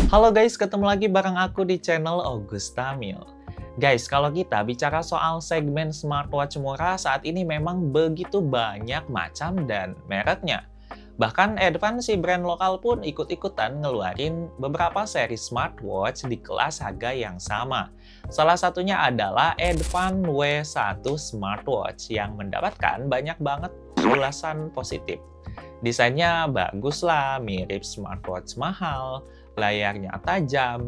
Halo guys, ketemu lagi bareng aku di channel Augustamil. Guys, kalau kita bicara soal segmen smartwatch murah saat ini memang begitu banyak macam dan mereknya. Bahkan Advan, si brand lokal pun ikut-ikutan ngeluarin beberapa seri smartwatch di kelas harga yang sama. Salah satunya adalah Advan W1 smartwatch yang mendapatkan banyak banget ulasan positif. Desainnya bagus lah, mirip smartwatch mahal, layarnya tajam,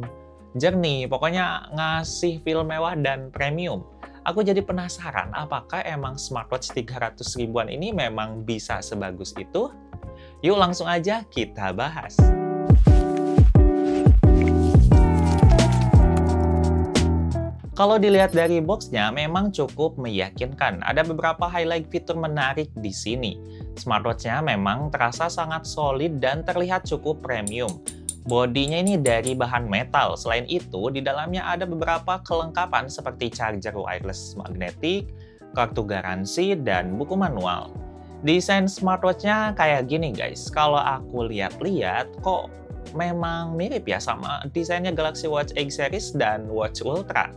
jernih, pokoknya ngasih feel mewah dan premium. Aku jadi penasaran, apakah emang smartwatch 300 ribuan ini memang bisa sebagus itu? Yuk langsung aja kita bahas. Kalau dilihat dari boxnya memang cukup meyakinkan. Ada beberapa highlight fitur menarik di sini. Smartwatch-nya memang terasa sangat solid dan terlihat cukup premium. Bodinya ini dari bahan metal. Selain itu, di dalamnya ada beberapa kelengkapan seperti charger wireless magnetik, kartu garansi, dan buku manual. Desain smartwatch-nya kayak gini guys. Kalau aku lihat-lihat, kok memang mirip ya sama desainnya Galaxy Watch X Series dan Watch Ultra.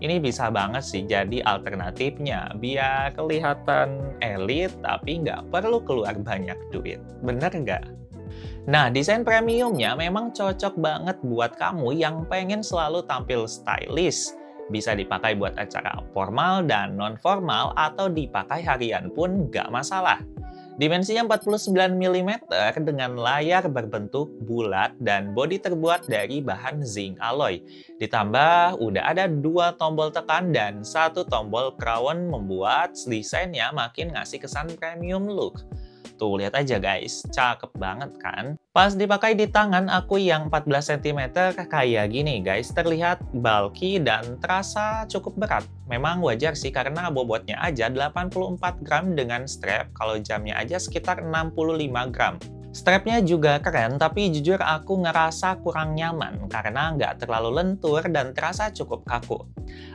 Ini bisa banget sih jadi alternatifnya, biar kelihatan elit tapi nggak perlu keluar banyak duit. Bener nggak? Nah, desain premiumnya memang cocok banget buat kamu yang pengen selalu tampil stylish. Bisa dipakai buat acara formal dan non-formal atau dipakai harian pun nggak masalah. Dimensinya 49 mm dengan layar berbentuk bulat dan bodi terbuat dari bahan zinc alloy. Ditambah udah ada 2 tombol tekan dan 1 tombol crown membuat desainnya makin ngasih kesan premium look. Tuh, lihat aja guys, cakep banget kan? Pas dipakai di tangan aku yang 14 cm kayak gini guys, terlihat bulky dan terasa cukup berat. Memang wajar sih karena bobotnya aja 84 gram dengan strap, kalau jamnya aja sekitar 65 gram. Strapnya juga keren, tapi jujur aku ngerasa kurang nyaman karena nggak terlalu lentur dan terasa cukup kaku.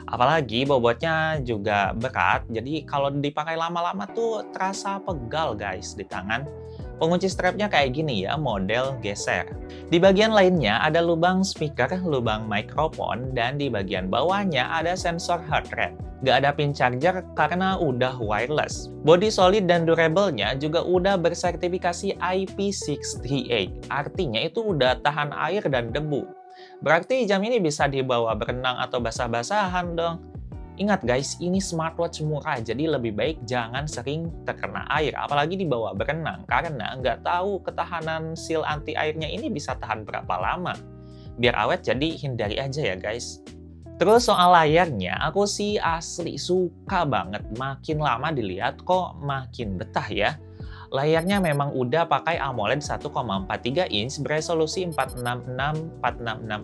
Apalagi bobotnya juga berat, jadi kalau dipakai lama-lama tuh terasa pegal guys di tangan. Pengunci strapnya kayak gini ya, model geser. Di bagian lainnya ada lubang speaker, lubang mikrofon, dan di bagian bawahnya ada sensor heart rate. Gak ada pin charger karena udah wireless. Body solid dan durable-nya juga udah bersertifikasi IP68. Artinya itu udah tahan air dan debu. Berarti jam ini bisa dibawa berenang atau basah-basahan dong. Ingat guys, ini smartwatch murah, jadi lebih baik jangan sering terkena air, apalagi dibawa berenang, karena nggak tahu ketahanan seal anti airnya ini bisa tahan berapa lama. Biar awet, jadi hindari aja ya guys. Terus soal layarnya, aku sih asli suka banget, makin lama dilihat kok makin betah ya. Layarnya memang udah pakai AMOLED 1,43 inch beresolusi 466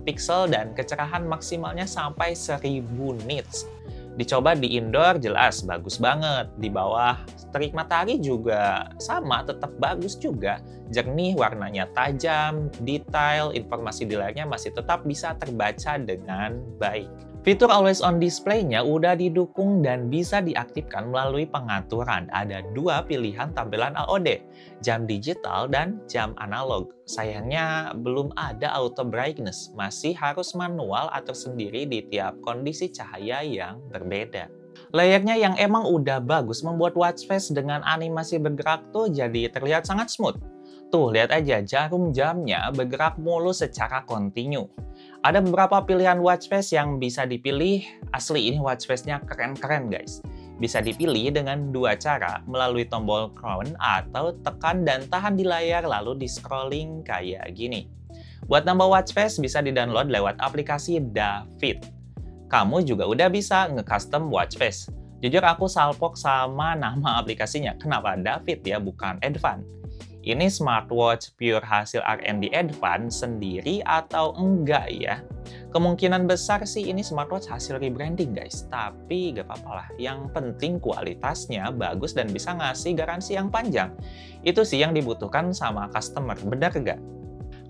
pixel dan kecerahan maksimalnya sampai 1000 nits. Dicoba di indoor jelas bagus banget, di bawah terik matahari juga sama, tetap bagus juga. Jernih, warnanya tajam, detail, informasi di layarnya masih tetap bisa terbaca dengan baik. Fitur Always On Display-nya udah didukung dan bisa diaktifkan melalui pengaturan. Ada 2 pilihan tampilan AOD, jam digital dan jam analog. Sayangnya belum ada auto brightness, masih harus manual atur sendiri di tiap kondisi cahaya yang berbeda. Layarnya yang emang udah bagus membuat watch face dengan animasi bergerak tuh jadi terlihat sangat smooth. Tuh, lihat aja jarum jamnya bergerak mulus secara kontinu. Ada beberapa pilihan watch face yang bisa dipilih. Asli ini watch face-nya keren-keren guys. Bisa dipilih dengan 2 cara, melalui tombol crown atau tekan dan tahan di layar lalu di scrolling kayak gini. Buat nambah watch face bisa di-download lewat aplikasi Dafit. Kamu juga udah bisa nge-custom watch face. Jujur aku salpok sama nama aplikasinya. Kenapa Dafit ya, bukan Advan? Ini smartwatch pure hasil R&D Advan sendiri atau enggak ya? Kemungkinan besar sih ini smartwatch hasil rebranding guys, tapi gak apa-apa lah. Yang penting kualitasnya bagus dan bisa ngasih garansi yang panjang. Itu sih yang dibutuhkan sama customer, benar nggak?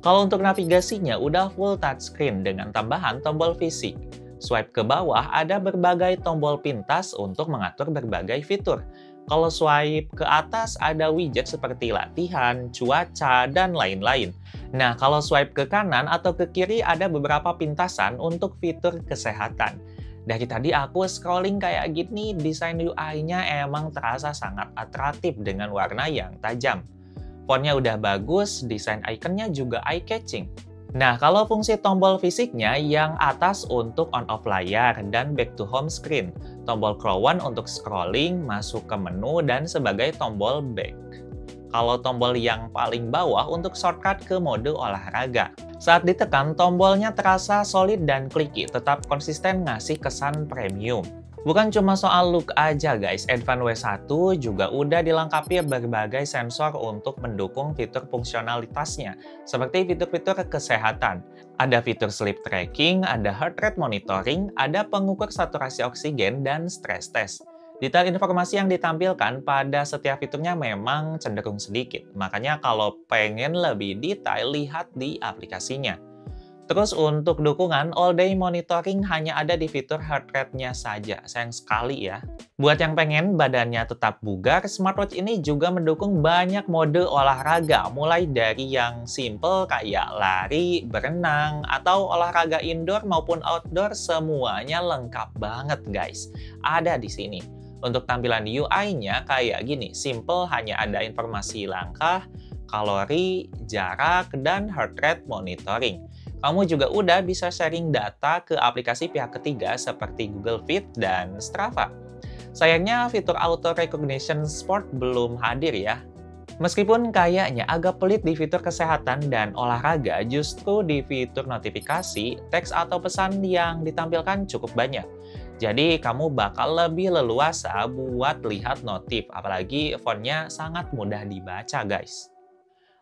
Kalau untuk navigasinya udah full touchscreen dengan tambahan tombol fisik. Swipe ke bawah ada berbagai tombol pintas untuk mengatur berbagai fitur. Kalau swipe ke atas ada widget seperti latihan, cuaca, dan lain-lain. Nah, kalau swipe ke kanan atau ke kiri ada beberapa pintasan untuk fitur kesehatan. Dari tadi aku scrolling kayak gini, desain UI-nya emang terasa sangat atraktif dengan warna yang tajam. Fontnya udah bagus, desain ikonnya juga eye-catching. Nah, kalau fungsi tombol fisiknya yang atas untuk on-off layar dan back to home screen, tombol crown untuk scrolling, masuk ke menu, dan sebagai tombol back. Kalau tombol yang paling bawah untuk shortcut ke mode olahraga. Saat ditekan, tombolnya terasa solid dan clicky, tetap konsisten ngasih kesan premium. Bukan cuma soal look aja guys, Advance W1 juga udah dilengkapi berbagai sensor untuk mendukung fitur fungsionalitasnya, seperti fitur-fitur kesehatan. Ada fitur sleep tracking, ada heart rate monitoring, ada pengukur saturasi oksigen, dan stress test. Detail informasi yang ditampilkan pada setiap fiturnya memang cenderung sedikit, makanya kalau pengen lebih detail, lihat di aplikasinya. Terus untuk dukungan, all day monitoring hanya ada di fitur heart rate-nya saja, sayang sekali ya. Buat yang pengen badannya tetap bugar, smartwatch ini juga mendukung banyak mode olahraga, mulai dari yang simple kayak lari, berenang, atau olahraga indoor maupun outdoor, semuanya lengkap banget guys, ada di sini. Untuk tampilan UI-nya kayak gini, simple, hanya ada informasi langkah, kalori, jarak, dan heart rate monitoring. Kamu juga udah bisa sharing data ke aplikasi pihak ketiga seperti Google Fit dan Strava. Sayangnya fitur Auto Recognition Sport belum hadir ya. Meskipun kayaknya agak pelit di fitur kesehatan dan olahraga, justru di fitur notifikasi, teks atau pesan yang ditampilkan cukup banyak. Jadi kamu bakal lebih leluasa buat lihat notif, apalagi fontnya sangat mudah dibaca guys.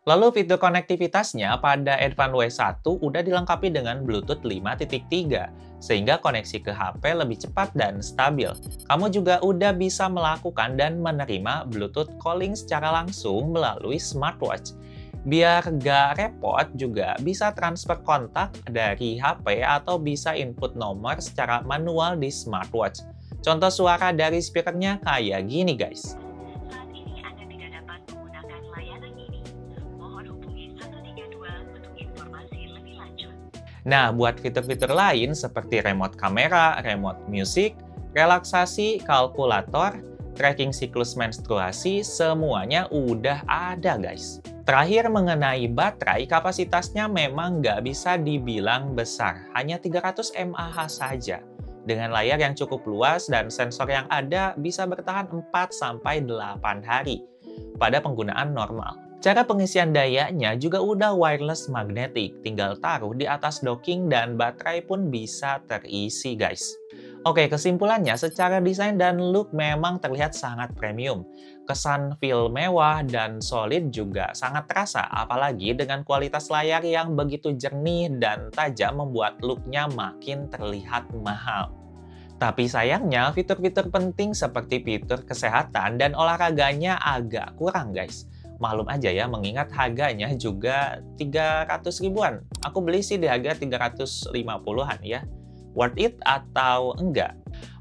Lalu fitur konektivitasnya pada Advance W1 udah dilengkapi dengan Bluetooth 5.3, sehingga koneksi ke HP lebih cepat dan stabil. Kamu juga udah bisa melakukan dan menerima Bluetooth calling secara langsung melalui smartwatch. Biar gak repot, juga bisa transfer kontak dari HP atau bisa input nomor secara manual di smartwatch. Contoh suara dari speakernya kayak gini guys. Saat ini Anda tidak dapat menggunakan layanan ini. Mohon hubungi 132 untuk informasi lebih lanjut. Nah, buat fitur-fitur lain seperti remote kamera, remote music, relaksasi, kalkulator, tracking siklus menstruasi, semuanya udah ada guys. Terakhir mengenai baterai, kapasitasnya memang nggak bisa dibilang besar, hanya 300 mAh saja. Dengan layar yang cukup luas dan sensor yang ada bisa bertahan 4-8 hari pada penggunaan normal. Cara pengisian dayanya juga udah wireless magnetic, tinggal taruh di atas docking dan baterai pun bisa terisi guys. Oke, kesimpulannya secara desain dan look memang terlihat sangat premium. Kesan feel mewah dan solid juga sangat terasa, apalagi dengan kualitas layar yang begitu jernih dan tajam membuat looknya makin terlihat mahal. Tapi sayangnya fitur-fitur penting seperti fitur kesehatan dan olahraganya agak kurang guys. Maklum aja ya, mengingat harganya juga 300 ribuan. Aku beli sih di harga 350-an ya. Worth it atau enggak?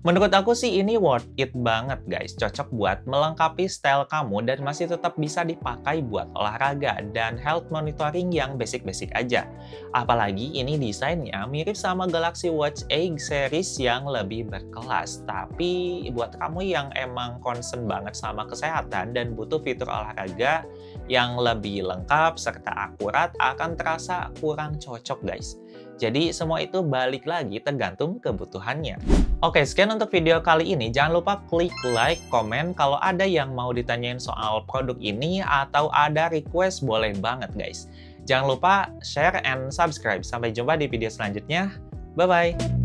Menurut aku sih ini worth it banget guys. Cocok buat melengkapi style kamu dan masih tetap bisa dipakai buat olahraga dan health monitoring yang basic-basic aja. Apalagi ini desainnya mirip sama Galaxy Watch 8 series yang lebih berkelas. Tapi buat kamu yang emang concern banget sama kesehatan dan butuh fitur olahraga yang lebih lengkap serta akurat, akan terasa kurang cocok guys. Jadi semua itu balik lagi tergantung kebutuhannya. Oke, sekian untuk video kali ini. Jangan lupa klik like, komen. Kalau ada yang mau ditanyain soal produk ini atau ada request, boleh banget guys. Jangan lupa share and subscribe. Sampai jumpa di video selanjutnya. Bye-bye.